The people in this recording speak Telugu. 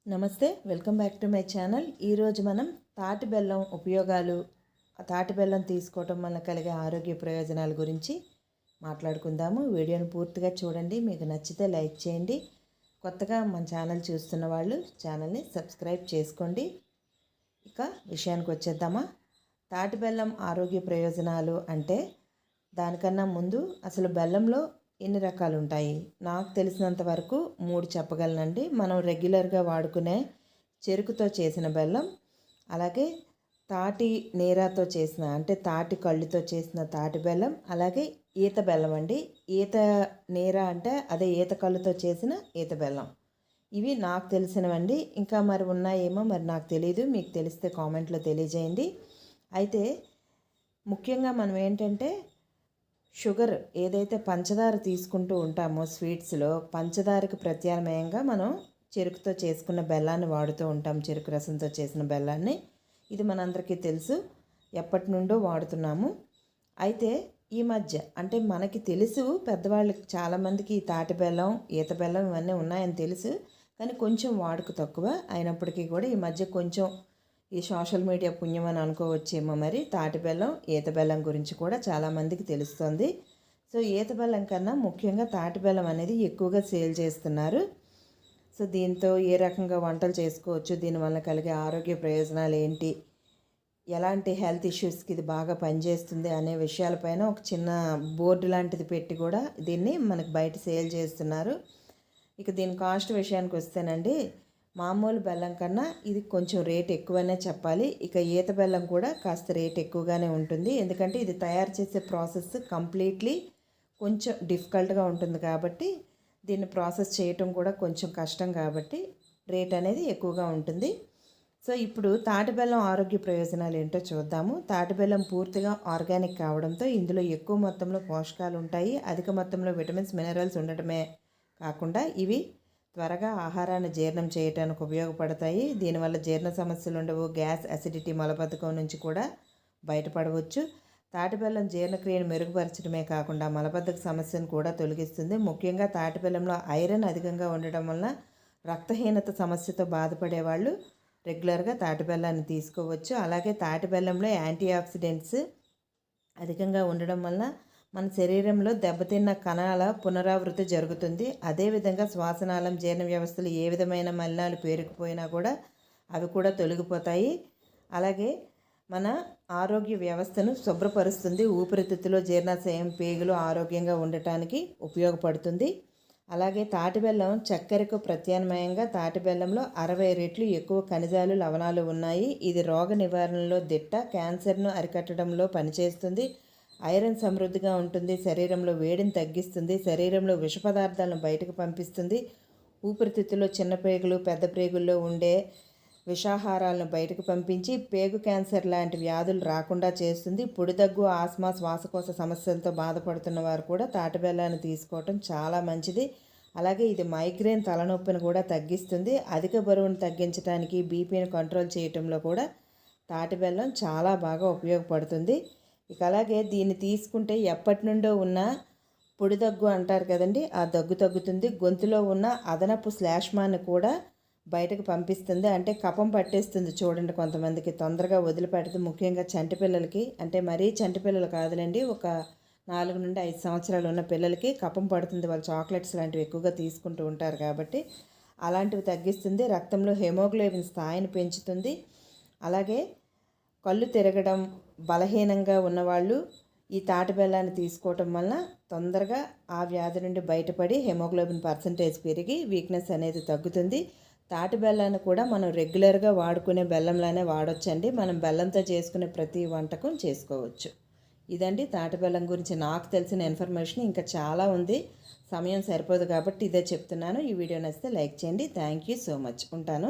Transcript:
నమస్తే, welcome back to my channel. ఈరోజు మనం తాటి బెల్లం ఉపయోగాలు, తాటి బెల్లం తీసుకోవటం వల్ల కలిగే ఆరోగ్య ప్రయోజనాల గురించి మాట్లాడుకుందాము. వీడియోని పూర్తిగా చూడండి. మీకు నచ్చితే లైక్ చేయండి. కొత్తగా మన ఛానల్ చూస్తున్న వాళ్ళు ఛానల్ని సబ్స్క్రైబ్ చేసుకోండి. ఇక విషయానికి వచ్చేద్దామా. తాటి బెల్లం ఆరోగ్య ప్రయోజనాలు అంటే దానికన్నా ముందు అసలు బెల్లంలో ఎన్ని రకాలు ఉంటాయి? నాకు తెలిసినంత వరకు 3 చెప్పగలనండి. మనం రెగ్యులర్గా వాడుకునే చెరుకుతో చేసిన బెల్లం, అలాగే తాటి నీరాతో చేసిన అంటే తాటి కళ్ళుతో చేసిన తాటి బెల్లం, అలాగే ఈత బెల్లం అండి. ఈత నీర అంటే అదే ఈత కళ్ళుతో చేసిన ఈత బెల్లం. ఇవి నాకు తెలిసినవండి. ఇంకా మరి ఉన్నాయేమో మరి నాకు తెలియదు. మీకు తెలిస్తే కామెంట్లో తెలియజేయండి. అయితే ముఖ్యంగా మనం ఏంటంటే షుగర్ ఏదైతే పంచదార తీసుకుంటూ ఉంటామో స్వీట్స్లో, పంచదారకు ప్రత్యామ్నాయంగా మనం చెరుకుతో చేసుకున్న బెల్లాన్ని వాడుతూ ఉంటాం. చెరుకు రసంతో చేసిన బెల్లాన్ని. ఇది మనందరికీ తెలుసు, ఎప్పటి నుండో వాడుతున్నాము. అయితే ఈ మధ్య అంటే మనకి తెలుసు, పెద్దవాళ్ళకి చాలామందికి ఈ తాటి బెల్లం, ఈత బెల్లం ఇవన్నీ ఉన్నాయని తెలుసు. కానీ కొంచెం వాడుక తక్కువ అయినప్పటికీ కూడా ఈ మధ్య కొంచెం ఈ సోషల్ మీడియా పుణ్యం అని అనుకోవచ్చేమో, మరి తాటి బెల్లం, ఈత బెల్లం గురించి కూడా చాలామందికి తెలుస్తుంది. సో ఈత బెల్లం కన్నా ముఖ్యంగా తాటి బెల్లం అనేది ఎక్కువగా సేల్ చేస్తున్నారు. సో దీంతో ఏ రకంగా వంటలు చేసుకోవచ్చు, దీనివల్ల కలిగే ఆరోగ్య ప్రయోజనాలు ఏంటి, ఎలాంటి హెల్త్ ఇష్యూస్కి ఇది బాగా పనిచేస్తుంది అనే విషయాలపైన ఒక చిన్న బోర్డు లాంటిది పెట్టి కూడా దీన్ని మనకు బయట సేల్ చేస్తున్నారు. ఇక దీని కాస్ట్ విషయానికి వస్తేనండి, మామూలు బెల్లం కన్నా ఇది కొంచెం రేట్ ఎక్కువనే చెప్పాలి. ఇక ఈత బెల్లం కూడా కాస్త రేట్ ఎక్కువగానే ఉంటుంది. ఎందుకంటే ఇది తయారు చేసే ప్రాసెస్ కంప్లీట్లీ కొంచెం డిఫికల్ట్గా ఉంటుంది కాబట్టి, దీన్ని ప్రాసెస్ చేయటం కూడా కొంచెం కష్టం కాబట్టి రేట్ అనేది ఎక్కువగా ఉంటుంది. సో ఇప్పుడు తాటి బెల్లం ఆరోగ్య ప్రయోజనాలు ఏంటో చూద్దాము. తాటి బెల్లం పూర్తిగా ఆర్గానిక్ కావడంతో ఇందులో ఎక్కువ మొత్తంలో పోషకాలు ఉంటాయి. అధిక మొత్తంలో విటమిన్స్, మినరల్స్ ఉండటమే కాకుండా ఇవి త్వరగా ఆహారాన్ని జీర్ణం చేయడానికి ఉపయోగపడతాయి. దీనివల్ల జీర్ణ సమస్యలు ఉండవు. గ్యాస్, అసిడిటీ, మలబద్ధకం నుంచి కూడా బయటపడవచ్చు. తాటి బెల్లం జీర్ణక్రియను మెరుగుపరచడమే కాకుండా మలబద్ధక సమస్యను కూడా తొలగిస్తుంది. ముఖ్యంగా తాటి బెల్లంలో ఐరన్ అధికంగా ఉండడం వలన రక్తహీనత సమస్యతో బాధపడే వాళ్ళు రెగ్యులర్గా తాటి బెల్లాన్ని తీసుకోవచ్చు. అలాగే తాటి బెల్లంలో యాంటీ ఆక్సిడెంట్స్ అధికంగా ఉండడం వలన మన శరీరంలో దెబ్బతిన్న కణాల పునరావృతి జరుగుతుంది. అదేవిధంగా శ్వాసనాళం, జీర్ణ వ్యవస్థలు ఏ విధమైన మలినాలు పేరుకుపోయినా కూడా అవి కూడా తొలగిపోతాయి. అలాగే మన ఆరోగ్య వ్యవస్థను శుభ్రపరుస్తుంది. ఊపిరితిత్తులో జీర్ణాశయం, పేగులు ఆరోగ్యంగా ఉండటానికి ఉపయోగపడుతుంది. అలాగే తాటి బెల్లం చక్కెరకు ప్రత్యామ్నాయంగా తాటి బెల్లంలో 60 రెట్లు ఎక్కువ ఖనిజాలు, లవణాలు ఉన్నాయి. ఇది రోగ నివారణలో దిట్ట. క్యాన్సర్ను అరికట్టడంలో పనిచేస్తుంది. ఐరన్ సమృద్ధిగా ఉంటుంది. శరీరంలో వేడిని తగ్గిస్తుంది. శరీరంలో విష పదార్థాలను బయటకు పంపిస్తుంది. ఊపిరితిత్తులో చిన్న ప్రేగులు, పెద్ద ప్రేగుల్లో ఉండే విషాహారాలను బయటకు పంపించి పేగు క్యాన్సర్ లాంటి వ్యాధులు రాకుండా చేస్తుంది. పొడిదగ్గు, ఆస్మా, శ్వాసకోశ సమస్యలతో బాధపడుతున్న వారు కూడా తాటి బెల్లాన్ని తీసుకోవటం చాలా మంచిది. అలాగే ఇది మైగ్రేన్, తలనొప్పిని కూడా తగ్గిస్తుంది. అధిక బరువును తగ్గించడానికి, బీపీని కంట్రోల్ చేయటంలో కూడా తాటి బెల్లం చాలా బాగా ఉపయోగపడుతుంది. ఇక అలాగే దీన్ని తీసుకుంటే ఎప్పటి నుండో ఉన్న పొడి దగ్గు అంటారు కదండి, ఆ దగ్గు తగ్గుతుంది. గొంతులో ఉన్న అదనపు శ్లేష్మాన్ని కూడా బయటకు పంపిస్తుంది. అంటే కఫం పట్టేస్తుంది చూడండి కొంతమందికి, తొందరగా వదిలిపెడుతుంది. ముఖ్యంగా చంటి పిల్లలకి, అంటే మరీ చంటి పిల్లలు కాదులేండి, ఒక 4 నుండి 5 సంవత్సరాలు ఉన్న పిల్లలకి కఫం పడుతుంది. వాళ్ళు చాక్లెట్స్ లాంటివి ఎక్కువగా తీసుకుంటూ ఉంటారు కాబట్టి అలాంటివి తగ్గిస్తుంది. రక్తంలో హెమోగ్లోబిన్ స్థాయిని పెంచుతుంది. అలాగే కళ్ళు తిరగడం, బలహీనంగా ఉన్నవాళ్ళు ఈ తాటి బెల్లాన్ని తీసుకోవటం వలన తొందరగా ఆ వ్యాధి నుండి బయటపడి హెమోగ్లోబిన్ పర్సంటేజ్ పెరిగి వీక్నెస్ అనేది తగ్గుతుంది. తాటి బెల్లాన్ని కూడా మనం రెగ్యులర్గా వాడుకునే బెల్లంలానే వాడొచ్చండి. మనం బెల్లంతో చేసుకునే ప్రతి వంటకం చేసుకోవచ్చు. ఇదండి తాటి బెల్లం గురించి నాకు తెలిసిన ఇన్ఫర్మేషన్. ఇంకా చాలా ఉంది, సమయం సరిపోదు కాబట్టి ఇదే చెప్తున్నాను. ఈ వీడియో నచ్చితే లైక్ చేయండి. Thank you so much. ఉంటాను.